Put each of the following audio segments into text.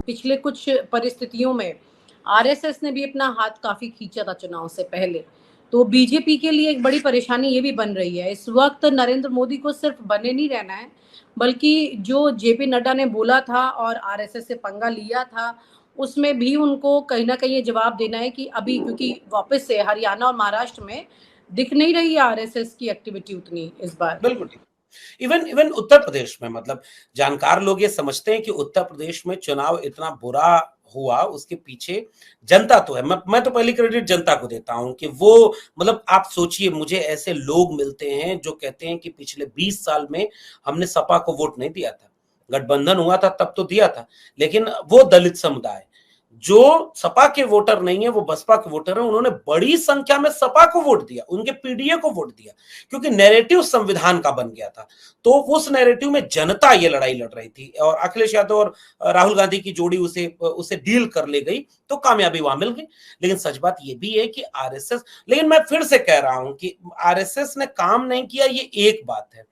पिछले कुछ परिस्थितियों में आरएसएस ने भी अपना हाथ काफी खींचा था चुनाव से पहले। तो बीजेपी के लिए एक बड़ी परेशानी ये भी बन रही है इस वक्त नरेंद्र मोदी को सिर्फ बने नहीं रहना है, बल्कि जो जेपी नड्डा ने बोला था और आरएसएस से पंगा लिया था, उसमें भी उनको कहीं ना कहीं ये जवाब देना है कि अभी क्योंकि वापस से हरियाणा और महाराष्ट्र में दिख नहीं रही है आरएसएस की एक्टिविटी उतनी इस बार। बिल्कुल ठीक। इवन इवन उत्तर प्रदेश में मतलब जानकार लोग ये समझते हैं कि उत्तर प्रदेश में चुनाव इतना बुरा हुआ उसके पीछे जनता तो है। मैं तो पहली क्रेडिट जनता को देता हूं कि वो मतलब आप सोचिए, मुझे ऐसे लोग मिलते हैं जो कहते हैं कि पिछले 20 साल में हमने सपा को वोट नहीं दिया था, गठबंधन हुआ था तब तो दिया था, लेकिन वो दलित समुदाय जो सपा के वोटर नहीं है, वो बसपा के वोटर है, उन्होंने बड़ी संख्या में सपा को वोट दिया, उनके पीडीए को वोट दिया, क्योंकि नैरेटिव संविधान का बन गया था। तो उस नैरेटिव में जनता ये लड़ाई लड़ रही थी और अखिलेश यादव और राहुल गांधी की जोड़ी उसे डील कर ले गई, तो कामयाबी वहां मिल गई। लेकिन सच बात ये भी है कि आरएसएस, लेकिन मैं फिर से कह रहा हूं कि आरएसएस ने काम नहीं किया, ये एक बात है।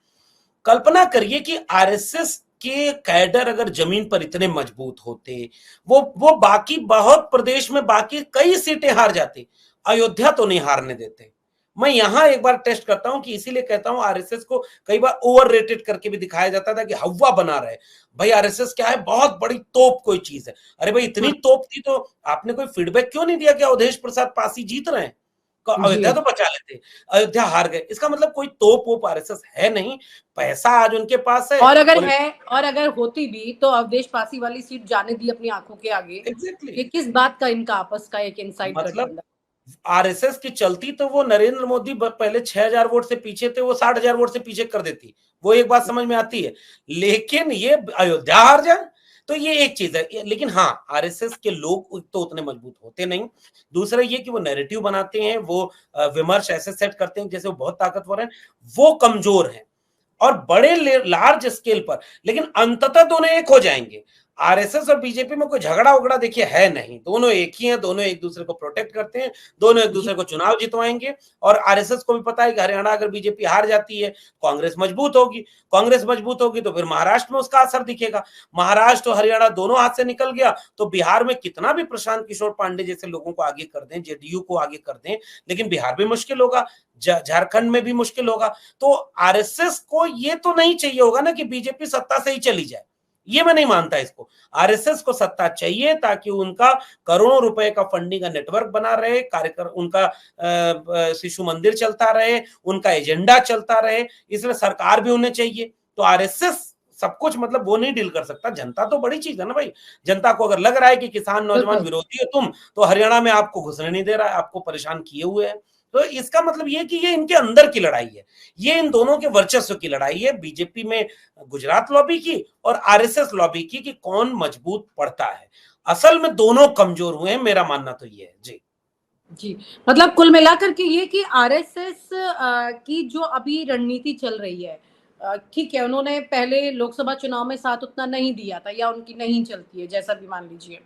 कल्पना करिए कि आरएसएस के कैडर अगर जमीन पर इतने मजबूत होते, वो बाकी बहुत प्रदेश में बाकी कई सीटें हार जाती, अयोध्या तो नहीं हारने देते। मैं यहां एक बार टेस्ट करता हूं कि इसीलिए कहता हूं आरएसएस को कई बार ओवररेटेड करके भी दिखाया जाता था कि हवा बना रहे। भाई आरएसएस क्या है, बहुत बड़ी तोप कोई चीज है। अरे भाई इतनी तोप थी तो आपने कोई फीडबैक क्यों नहीं दिया कि अवधेश प्रसाद पासी जीत रहे हैं? अयोध्या तो बचा लेते, अयोध्या हार गए। इसका मतलब कोई तोप वोप आरएसएस है नहीं, पैसा आज उनके पास है। और अगर होती भी तो अवधेश पासी वाली सीट जाने दी अपनी आंखों के आगे। एग्जैक्टली ये किस बात का इनका आपस का एक इनसाइड मतलब गठबंधन। आरएसएस की चलती तो वो नरेंद्र मोदी पहले 6,000 वोट से पीछे थे, वो 60,000 वोट से पीछे कर देती, वो एक बात समझ में आती है। लेकिन ये अयोध्या हार जाए तो ये एक चीज है। लेकिन हाँ, आरएसएस के लोग तो उतने मजबूत होते नहीं। दूसरा ये कि वो नैरेटिव बनाते हैं, वो विमर्श ऐसे सेट करते हैं जैसे वो बहुत ताकतवर हैं, वो कमजोर हैं और बड़े लार्ज स्केल पर, लेकिन अंततः दोनों एक हो जाएंगे। आरएसएस और बीजेपी में कोई झगड़ा उगड़ा देखिए है नहीं, दोनों एक ही हैं, दोनों एक दूसरे को प्रोटेक्ट करते हैं, दोनों एक दूसरे को चुनाव जितवाएंगे। और आरएसएस को भी पता है कि हरियाणा अगर बीजेपी हार जाती है, कांग्रेस मजबूत होगी, कांग्रेस मजबूत होगी तो फिर महाराष्ट्र में उसका असर दिखेगा। महाराष्ट्र और हरियाणा दोनों हाथ से निकल गया तो बिहार में कितना भी प्रशांत किशोर पांडे जैसे लोगों को आगे कर दें, जेडीयू को आगे कर दें, लेकिन बिहार भी मुश्किल होगा, झारखंड में भी मुश्किल होगा। तो आरएसएस को ये तो नहीं चाहिए होगा ना कि बीजेपी सत्ता से ही चली जाए, ये मैं नहीं मानता इसको। आरएसएस को सत्ता चाहिए ताकि उनका करोड़ों रुपए का फंडिंग का नेटवर्क बना रहे, कार्यक्रम उनका शिशु मंदिर चलता रहे, उनका एजेंडा चलता रहे, इसलिए सरकार भी उन्हें चाहिए। तो आरएसएस सब कुछ मतलब वो नहीं डील कर सकता। जनता तो बड़ी चीज है ना भाई। जनता को अगर लग रहा है कि किसान नौजवान विरोधी हो तुम, तो हरियाणा में आपको घुसने नहीं दे रहा है, आपको परेशान किए हुए है, तो इसका मतलब ये कि ये इनके अंदर की लड़ाई है, ये इन दोनों के वर्चस्व की लड़ाई है, बीजेपी में गुजरात लॉबी की और आरएसएस लॉबी की, कि कौन मजबूत पड़ता है। असल में दोनों कमजोर हुए हैं, मेरा मानना तो ये है। जी जी, मतलब कुल मिलाकर के ये कि आरएसएस की जो अभी रणनीति चल रही है, ठीक है, उन्होंने पहले लोकसभा चुनाव में साथ उतना नहीं दिया था या उनकी नहीं चलती है, जैसा भी मान लीजिए,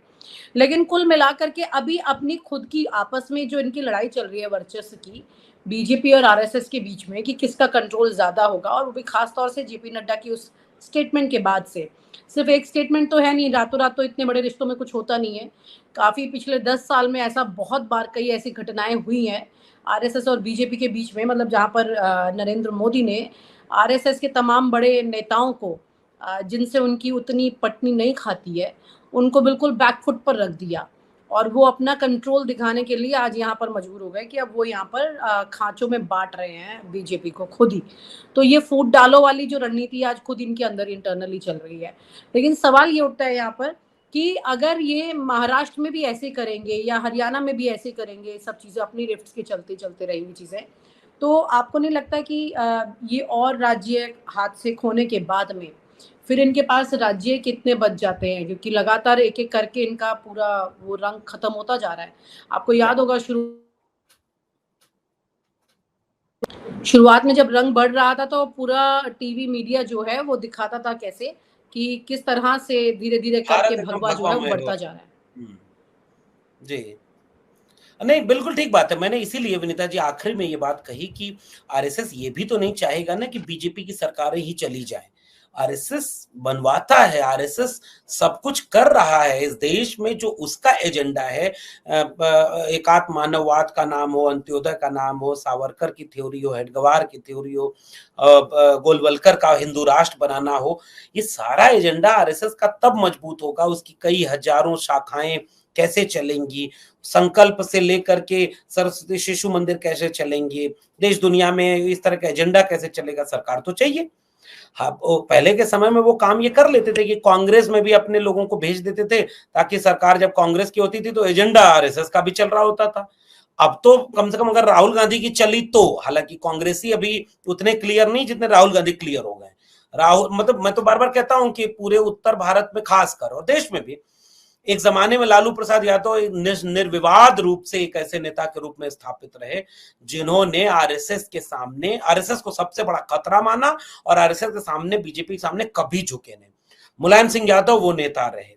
लेकिन कुल मिलाकर के अभी अपनी खुद की आपस में जो इनकी लड़ाई चल रही है वर्चस्व की, बीजेपी और आरएसएस के बीच में, कि किसका कंट्रोल ज्यादा होगा, और वो भी खास तौर से जेपी नड्डा की उस स्टेटमेंट के बाद से। सिर्फ एक स्टेटमेंट तो है नहीं, रातों रात तो इतने बड़े रिश्तों में कुछ होता नहीं है। काफी पिछले 10 साल में ऐसा बहुत बार कई ऐसी घटनाएं हुई हैं आरएसएस और बीजेपी के बीच में, मतलब जहां पर नरेंद्र मोदी ने आरएसएस के तमाम बड़े नेताओं को, जिनसे उनकी उतनी पटनी नहीं खाती है, उनको बिल्कुल बैकफुट पर रख दिया, और वो अपना कंट्रोल दिखाने के लिए आज यहाँ पर मजबूर हो गए कि अब वो यहाँ पर खांचों में बांट रहे हैं बीजेपी को खुद ही। तो ये फूट डालो वाली जो रणनीति आज खुद इनके अंदर इंटरनली चल रही है। लेकिन सवाल ये उठता है यहाँ पर कि अगर ये महाराष्ट्र में भी ऐसे करेंगे या हरियाणा में भी ऐसे करेंगे, सब चीजें अपनी रिफ्ट्स के चलते चलते रहेंगी चीजें, तो आपको नहीं लगता कि ये और राज्य हाथ से खोने के बाद में फिर इनके पास राज्य कितने बच जाते हैं, क्योंकि लगातार एक एक करके इनका पूरा वो रंग खत्म होता जा रहा है। आपको याद होगा शुरुआत में जब रंग बढ़ रहा था तो पूरा टीवी मीडिया जो है वो दिखाता था कैसे कि किस तरह से धीरे धीरे करके भगवा जो है वो बढ़ता जा रहा है। जी नहीं, बिल्कुल ठीक बात है। मैंने इसीलिए विनीता जी आखिर में ये बात कही कि आरएसएस ये भी तो नहीं चाहेगा ना कि बीजेपी की सरकारें ही चली जाए। आरएसएस बनवाता है, आरएसएस सब कुछ कर रहा है इस देश में, जो उसका एजेंडा है, एकात्म मानववाद का नाम हो, अंत्योदय का नाम हो, सावरकर की थ्योरी हो, हेडगवार की थ्योरी हो, गोलवलकर का हिंदू राष्ट्र बनाना हो, ये सारा एजेंडा आरएसएस का तब मजबूत होगा, उसकी कई हजारों शाखाएं कैसे चलेंगी, संकल्प से लेकर के सरस्वती शिशु मंदिर कैसे चलेंगे, देश दुनिया में इस तरह का एजेंडा कैसे चलेगा, सरकार तो चाहिए। हाँ, पहले के समय में वो काम ये कर लेते थे कि कांग्रेस में भी अपने लोगों को भेज देते थे, ताकि सरकार जब कांग्रेस की होती थी तो एजेंडा आरएसएस का भी चल रहा होता था। अब तो कम से कम अगर राहुल गांधी की चली तो, हालांकि कांग्रेसी अभी उतने क्लियर नहीं जितने राहुल गांधी क्लियर हो गए। राहुल मतलब मैं तो बार बार कहता हूं कि पूरे उत्तर भारत में खासकर और देश में भी एक जमाने में लालू प्रसाद यादव निर्विवाद रूप से एक ऐसे नेता के रूप में स्थापित रहे जिन्होंने आरएसएस के सामने, आरएसएस को सबसे बड़ा खतरा माना और आरएसएस के सामने, बीजेपी के सामने कभी झुके नहीं। मुलायम सिंह यादव वो नेता रहे।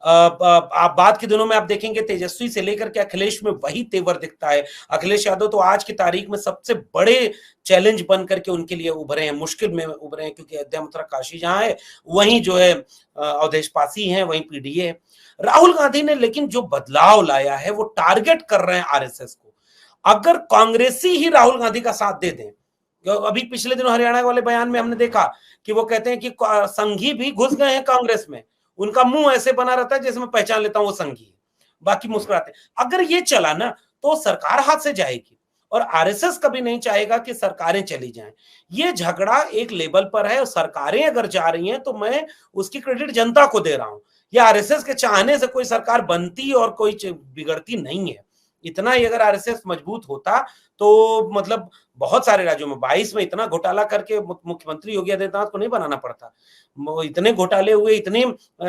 आप बाद के दिनों में आप देखेंगे तेजस्वी से लेकर के अखिलेश में वही तेवर दिखता है। अखिलेश यादव तो आज की तारीख में सबसे बड़े चैलेंज बन करके उनके लिए उभरे हैं, मुश्किल में उभरे हैं, क्योंकि अयोध्या मथुरा काशी जहां है वहीं जो है अवधेश पासी हैं, वहीं पीडीए है। राहुल गांधी ने लेकिन जो बदलाव लाया है वो टारगेट कर रहे हैं आरएसएस को। अगर कांग्रेसी ही राहुल गांधी का साथ दे दें, अभी पिछले दिनों हरियाणा वाले बयान में हमने देखा कि वो कहते हैं कि संघी भी घुस गए हैं कांग्रेस में, उनका मुंह ऐसे बना रहता है जैसे मैं पहचान लेता हूं वो संघी है, बाकी मुस्कुराते। अगर ये चला ना तो सरकार हाथ से जाएगी और आरएसएस कभी नहीं चाहेगा कि सरकारें चली जाएं। ये झगड़ा एक लेवल पर है और सरकारें अगर जा रही हैं तो मैं उसकी क्रेडिट जनता को दे रहा हूं। ये आरएसएस के चाहने से कोई सरकार बनती और कोई बिगड़ती नहीं है। इतना ही अगर आरएसएस मजबूत होता तो मतलब बहुत सारे राज्यों में 22 में इतना घोटाला करके मुख्यमंत्री योगी आदित्यनाथ को नहीं बनाना पड़ता। इतने घोटाले हुए, इतने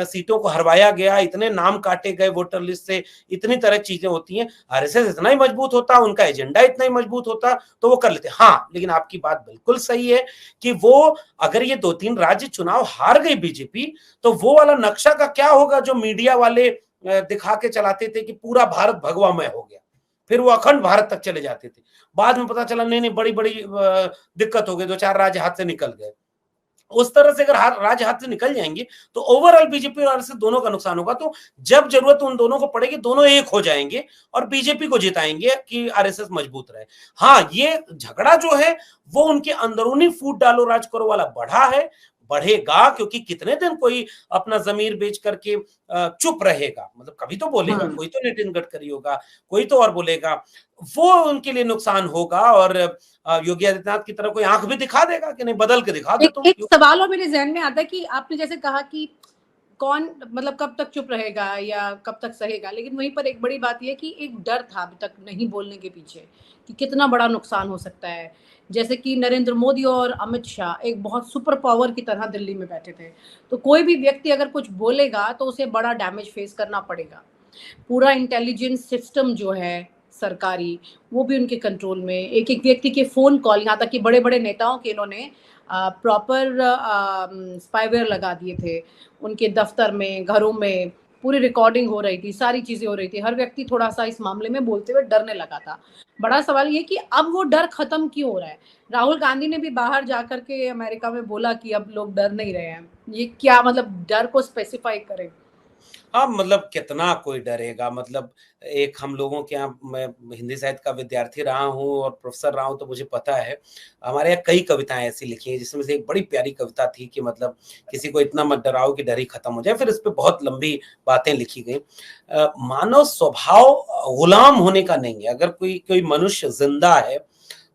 सीटों को हरवाया गया, इतने नाम काटे गए वोटर लिस्ट से, इतनी तरह चीजें होती हैं। आरएसएस इतना ही मजबूत होता, उनका एजेंडा इतना ही मजबूत होता तो वो कर लेते। हाँ, लेकिन आपकी बात बिल्कुल सही है कि वो अगर ये 2-3 राज्य चुनाव हार गई बीजेपी तो वो वाला नक्शा का क्या होगा जो मीडिया वाले दिखा के चलाते थे कि पूरा भारत भगवामय हो गया, फिर वो अखंड भारत तक चले जाते थे। बाद में पता चला नहीं बड़ी बड़ी दिक्कत हो गई, 2-4 राज्य हाथ से निकल गए। उस तरह से अगर राज्य हाथ से निकल जाएंगे तो ओवरऑल बीजेपी और आरएसएस दोनों का नुकसान होगा। तो जब जरूरत उन दोनों को पड़ेगी दोनों एक हो जाएंगे और बीजेपी को जिताएंगे कि आरएसएस मजबूत रहे। हाँ, ये झगड़ा जो है वो उनके अंदरूनी फूट डालो राज करो वाला बढ़ा है, बढ़ेगा, क्योंकि कितने दिन कोई अपना जमीर बेच करके चुप रहेगा, मतलब कभी तो बोलेगा, कोई तो नितिन गडकरी होगा, कोई तो और बोलेगा, वो उनके लिए नुकसान होगा। और योगी आदित्यनाथ की तरह कोई आंख भी दिखा देगा कि नहीं बदल के दिखा दे। एक सवाल और मेरे जहन में आता है कि आपने जैसे कहा कि कौन मतलब कब तक चुप रहेगा या कब तक सहेगा, लेकिन वहीं पर एक बड़ी बात यह कि एक डर था अभी तक नहीं बोलने के पीछे कि कितना बड़ा नुकसान हो सकता है। जैसे कि नरेंद्र मोदी और अमित शाह एक बहुत सुपर पावर की तरह दिल्ली में बैठे थे, तो कोई भी व्यक्ति अगर कुछ बोलेगा तो उसे बड़ा डैमेज फेस करना पड़ेगा। पूरा इंटेलिजेंस सिस्टम जो है सरकारी वो भी उनके कंट्रोल में, एक एक व्यक्ति के फोन कॉल, यहाँ तक कि बड़े बड़े नेताओं के इन्होंने प्रॉपर स्पाईवेयर लगा दिए थे उनके दफ्तर में, घरों में पूरी रिकॉर्डिंग हो रही थी, सारी चीजें हो रही थी, हर व्यक्ति थोड़ा सा इस मामले में बोलते हुए डरने लगा था। बड़ा सवाल ये कि अब वो डर खत्म क्यों हो रहा है। राहुल गांधी ने भी बाहर जाकर के अमेरिका में बोला कि अब लोग डर नहीं रहे हैं, ये क्या मतलब डर को स्पेसिफाई करें। हाँ, मतलब कितना कोई डरेगा, मतलब एक हम लोगों के यहाँ, मैं हिंदी साहित्य का विद्यार्थी रहा हूँ और प्रोफेसर रहा हूँ तो मुझे पता है हमारे यहाँ कई कविताएं ऐसी लिखी हैं जिसमें से एक बड़ी प्यारी कविता थी कि मतलब किसी को इतना मत डराओ कि डर ही खत्म हो जाए। फिर इस पे बहुत लंबी बातें लिखी गई। मानव स्वभाव गुलाम होने का नहीं है। अगर कोई मनुष्य जिंदा है,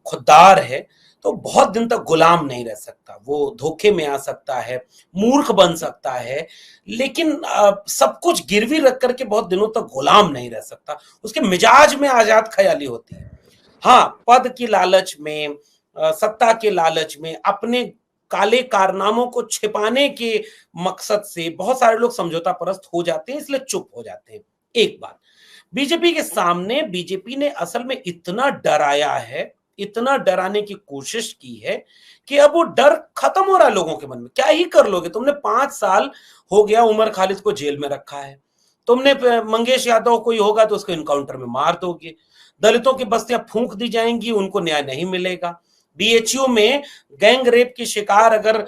खुददार है, तो बहुत दिन तक गुलाम नहीं रह सकता। वो धोखे में आ सकता है, मूर्ख बन सकता है, लेकिन सब कुछ गिरवी रख करके बहुत दिनों तक गुलाम नहीं रह सकता। उसके मिजाज में आजाद ख्याली होती है। हाँ, पद की लालच में, सत्ता के लालच में, अपने काले कारनामों को छिपाने के मकसद से बहुत सारे लोग समझौता परस्त हो जाते हैं, इसलिए चुप हो जाते हैं। एक बात, बीजेपी के सामने बीजेपी ने असल में इतना डराया है, इतना डराने की कोशिश की है कि अब वो डर खत्म हो रहा है लोगों के मन में। क्या ही कर लोगे, तुमने 5 साल हो गया उमर खालिद को जेल में रखा है, तुमने मंगेश यादव कोई होगा तो उसको इनकाउंटर में मार दोगे, दलितों की बस्तियां फूंक दी जाएंगी, उनको न्याय नहीं मिलेगा, बीएचयू में गैंग रेप की शिकार अगर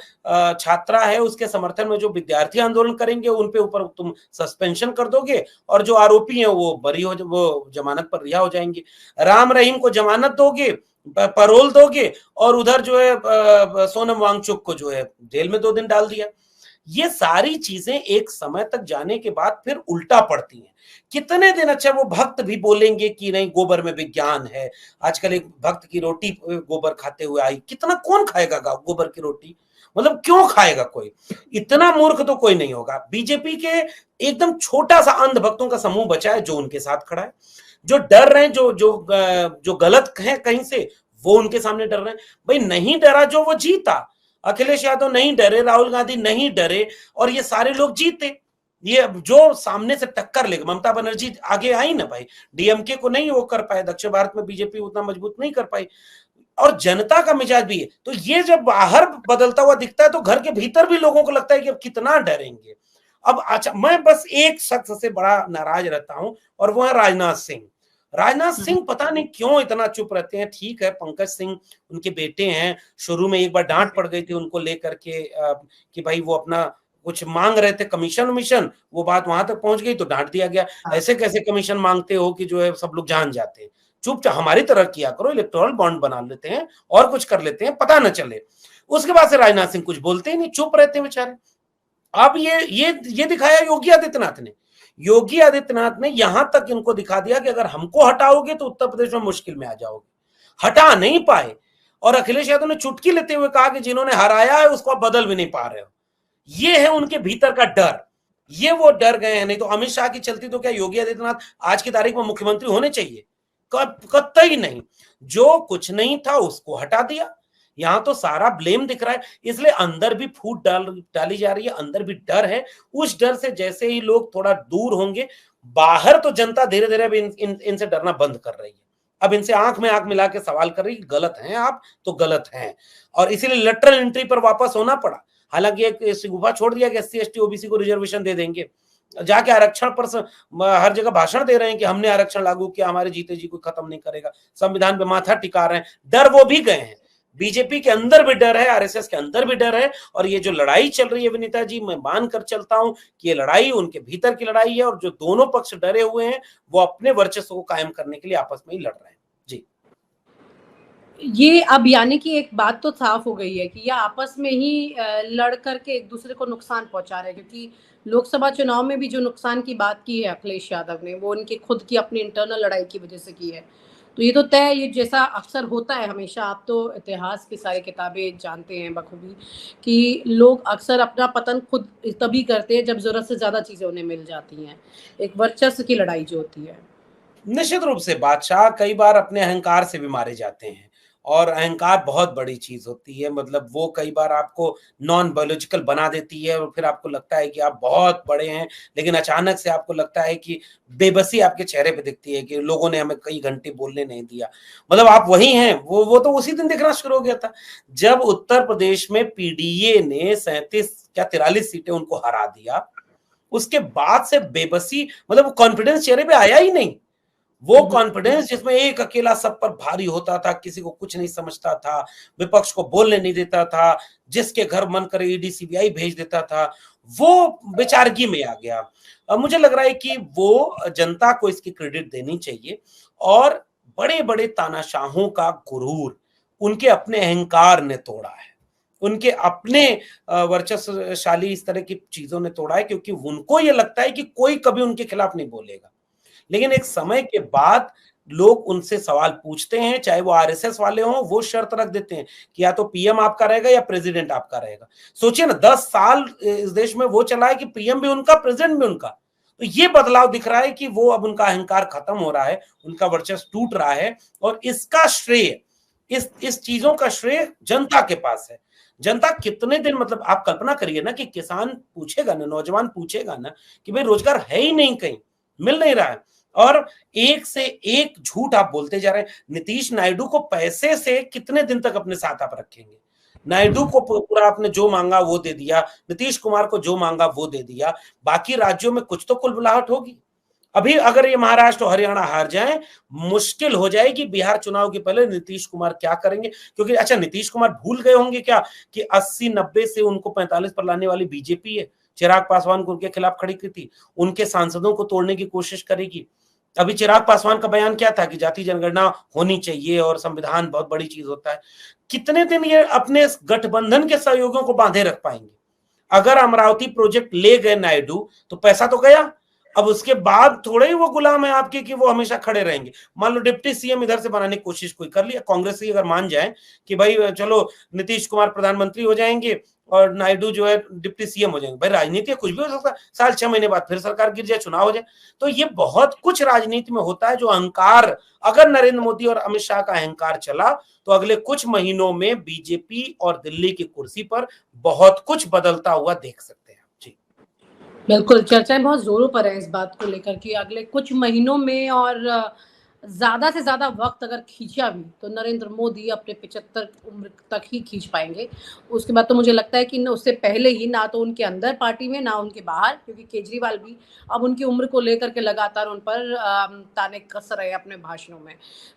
छात्रा है, उसके समर्थन में जो विद्यार्थी आंदोलन करेंगे उन पे ऊपर तुम सस्पेंशन कर दोगे, और जो आरोपी हैं वो वो जमानत पर रिहा हो जाएंगे। राम रहीम को जमानत दोगे, पैरोल दोगे, और उधर जो है सोनम वांगचुक को जो है जेल में 2 दिन डाल दिया। ये सारी चीजें एक समय तक जाने के बाद फिर उल्टा पड़ती हैं। कितने दिन अच्छा वो भक्त भी बोलेंगे कि नहीं गोबर में विज्ञान है। आजकल एक भक्त की रोटी गोबर खाते हुए आई, कितना कौन खाएगा गोबर की रोटी, मतलब क्यों खाएगा कोई, इतना मूर्ख तो कोई नहीं होगा। बीजेपी के एकदम छोटा सा अंध भक्तों का समूह बचा है जो उनके साथ खड़ा है, जो डर रहे हैं, जो गलत है कहीं से, वो उनके सामने डर रहे हैं। भाई नहीं डरा जो, वो जीता। अखिलेश यादव नहीं डरे, राहुल गांधी नहीं डरे, और ये सारे लोग जीते। ये जो सामने से टक्कर लेगा, ममता बनर्जी आगे आई ना भाई, डीएमके को नहीं वो कर पाए, दक्षिण भारत में बीजेपी उतना मजबूत नहीं कर पाई, और जनता का मिजाज भी है। तो ये जब बाहर बदलता हुआ दिखता है तो घर के भीतर भी लोगों को लगता है कि अब कितना डरेंगे। अब अच्छा, मैं बस एक शख्स से बड़ा नाराज रहता हूं, और वो है राजनाथ सिंह। राजनाथ सिंह पता नहीं क्यों इतना चुप रहते हैं। ठीक है, पंकज सिंह उनके बेटे हैं, शुरू में एक बार डांट पड़ गई थी उनको लेकर के कि भाई वो अपना कुछ मांग रहे थे, कमीशन वमीशन, वो बात वहां तक पहुंच गई तो डांट दिया गया। ऐसे कैसे कमीशन मांगते हो कि जो है सब लोग जान जाते हैं, चुपचाप हमारी तरह किया करो, इलेक्टोरल बॉन्ड बना लेते हैं और कुछ कर लेते हैं, पता न चले। उसके बाद से राजनाथ सिंह कुछ बोलते ही नहीं, चुप रहते हैं बेचारे। अब ये दिखाया योगी आदित्यनाथ ने। योगी आदित्यनाथ ने यहां तक इनको दिखा दिया कि अगर हमको हटाओगे तो उत्तर प्रदेश में मुश्किल में आ जाओगे। हटा नहीं पाए, और अखिलेश यादव ने चुटकी लेते हुए कहा कि जिन्होंने हराया है उसको आप बदल भी नहीं पा रहे हो। ये है उनके भीतर का डर, ये वो डर गए हैं। नहीं तो अमित शाह की चलती तो क्या योगी आदित्यनाथ आज की तारीख में मुख्यमंत्री होने चाहिए? कतई नहीं। जो कुछ नहीं था उसको हटा दिया, यहां तो सारा ब्लेम दिख रहा है। इसलिए अंदर भी फूट डाली जा रही है, अंदर भी डर है। उस डर से जैसे ही लोग थोड़ा दूर होंगे, बाहर तो जनता धीरे धीरे अब इनसे डरना बंद कर रही है। अब इनसे आंख में आंख मिला के सवाल कर रही है, गलत हैं आप तो गलत हैं, और इसीलिए लेटरल एंट्री पर वापस होना पड़ा। हालांकि एक गुफा छोड़ दिया कि एससी एसटी ओबीसी को रिजर्वेशन दे देंगे, जाके आरक्षण पर हर जगह भाषण दे रहे हैं कि हमने आरक्षण लागू किया, हमारे जीते जी कोई खत्म नहीं करेगा, संविधान पे माथा टिका रहे हैं। डर वो भी गए हैं, बीजेपी के अंदर भी डर है, आरएसएस के अंदर भी डर है। और ये जो लड़ाई चल रही है विनीता जी, मैं मान कर चलता हूं कि ये लड़ाई उनके भीतर की लड़ाई है, और जो दोनों पक्ष डरे हुए हैं वो अपने वर्चस्व को कायम करने के लिए आपस में ही लड़ रहे हैं। जी, ये अब यानी कि एक बात तो साफ हो गई है कि ये आपस में ही लड़ करके एक दूसरे को नुकसान पहुंचा रहे हैं, क्योंकि लोकसभा चुनाव में भी जो नुकसान की बात की है अखिलेश यादव ने, वो उनके खुद की अपनी इंटरनल लड़ाई की वजह से की है। तो ये तो तय, ये जैसा अक्सर होता है हमेशा, आप तो इतिहास की सारी किताबें जानते हैं बखूबी, कि लोग अक्सर अपना पतन खुद तभी करते हैं जब जरूरत से ज्यादा चीजें उन्हें मिल जाती हैं। एक वर्चस्व की लड़ाई जो होती है। निश्चित रूप से बादशाह कई बार अपने अहंकार से भी मारे जाते हैं, और अहंकार बहुत बड़ी चीज होती है। मतलब वो कई बार आपको नॉन बायोलॉजिकल बना देती है, और फिर आपको लगता है कि आप बहुत बड़े हैं, लेकिन अचानक से आपको लगता है कि बेबसी आपके चेहरे पे दिखती है कि लोगों ने हमें कई घंटे बोलने नहीं दिया। मतलब आप वही हैं, वो तो उसी दिन दिखना शुरू हो गया था जब उत्तर प्रदेश में पीडीए ने 37 क्या 43 सीटें उनको हरा दिया। उसके बाद से बेबसी, मतलब कॉन्फिडेंस चेहरे पे आया ही नहीं। वो कॉन्फिडेंस जिसमें एक अकेला सब पर भारी होता था, किसी को कुछ नहीं समझता था, विपक्ष को बोलने नहीं देता था, जिसके घर मन करे ईडी सीबीआई भेज देता था, वो बेचारगी में आ गया। अब मुझे लग रहा है कि वो जनता को इसकी क्रेडिट देनी चाहिए, और बड़े बड़े तानाशाहों का गुरूर उनके अपने अहंकार ने तोड़ा है, उनके अपने वर्चस्वशाली इस तरह की चीजों ने तोड़ा है, क्योंकि उनको ये लगता है कि कोई कभी उनके खिलाफ नहीं बोलेगा। लेकिन एक समय के बाद लोग उनसे सवाल पूछते हैं, चाहे वो आरएसएस वाले हों, वो शर्त रख देते हैं कि या तो पीएम आपका रहेगा या प्रेसिडेंट आपका रहेगा। सोचिए ना, 10 साल इस देश में वो चला है कि पीएम भी उनका, प्रेसिडेंट भी उनका। तो ये बदलाव दिख रहा है कि वो अब उनका अहंकार खत्म हो रहा है, उनका वर्चस्व टूट रहा है, और इसका श्रेय, इस चीजों का श्रेय जनता के पास है। जनता कितने दिन, मतलब आप कल्पना करिए ना कि किसान पूछेगा ना, नौजवान पूछेगा ना कि भाई रोजगार है ही नहीं, कहीं मिल नहीं रहा है, और एक से एक झूठ आप बोलते जा रहे हैं। नीतीश नायडू को पैसे से कितने दिन तक अपने साथ आप रखेंगे? नायडू को पूरा आपने जो मांगा वो दे दिया, नीतीश कुमार को जो मांगा वो दे दिया, बाकी राज्यों में कुछ तो कुलबुलाहट होगी। अभी अगर ये महाराष्ट्र और हरियाणा हार जाएं, मुश्किल हो जाएगी बिहार चुनाव के पहले नीतीश कुमार क्या करेंगे। क्योंकि अच्छा, नीतीश कुमार भूल गए होंगे क्या कि 80-90 से उनको 45 पर लाने वाली बीजेपी है। चिराग पासवान को उनके खिलाफ खड़ी की थी, उनके सांसदों को तोड़ने की कोशिश करेगी। अभी चिराग पासवान का बयान क्या था कि जाति जनगणना होनी चाहिए और संविधान बहुत बड़ी चीज होता है। कितने दिन ये अपने गठबंधन के सहयोगियों को बांधे रख पाएंगे। अगर अमरावती प्रोजेक्ट ले गए नायडू तो पैसा तो गया, अब उसके बाद थोड़े ही वो गुलाम है आपके कि वो हमेशा खड़े रहेंगे। मान लो डिप्टी सीएम इधर से बनाने की कोशिश कोई कर लिया, कांग्रेस ही अगर मान जाए कि भाई चलो नीतीश कुमार प्रधानमंत्री हो जाएंगे और नायडू जो है डिप्टी सीएम हो जाएंगे, भाई राजनीति कुछ भी हो सकता है, साल 6 महीने बाद फिर सरकार गिर जाए, चुनाव हो जाए। तो ये बहुत कुछ राजनीति में होता है जो अहंकार, अगर नरेंद्र मोदी और अमित शाह का अहंकार चला तो अगले कुछ महीनों में बीजेपी और दिल्ली की कुर्सी पर बहुत कुछ बदलता हुआ देख सकते हैं। जी बिल्कुल, चर्चाएं बहुत जोरों पर है इस बात को लेकर कि अगले कुछ महीनों में और ज्यादा से ज्यादा वक्त अगर खींचा भी तो नरेंद्र मोदी अपने 75 उम्र तक ही खींच पाएंगे। उसके बाद तो मुझे लगता है कि उससे पहले ही ना तो उनके अंदर पार्टी में ना उनके बाहर, क्योंकि केजरीवाल भी अब उनकी उम्र को लेकर के लगातार उन पर ताने कस रहे हैं अपने भाषणों में।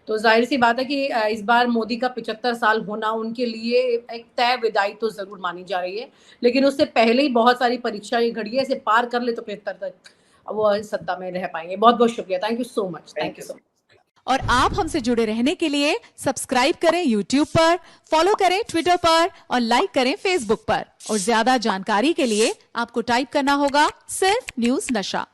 तो जाहिर सी बात है कि इस बार मोदी का 75 साल होना उनके लिए एक तय विदाई तो जरूर मानी जा रही है, लेकिन उससे पहले ही बहुत सारी परीक्षाएं घड़ी है, इसे पार कर ले तो 75 तक वो सत्ता में रह पाएंगे। बहुत बहुत शुक्रिया, thank you so much, thank you so much. और आप हमसे जुड़े रहने के लिए सब्सक्राइब करें YouTube पर, फॉलो करें ट्विटर पर और लाइक करें Facebook पर। और ज्यादा जानकारी के लिए आपको टाइप करना होगा सिर्फ न्यूज़ नशा।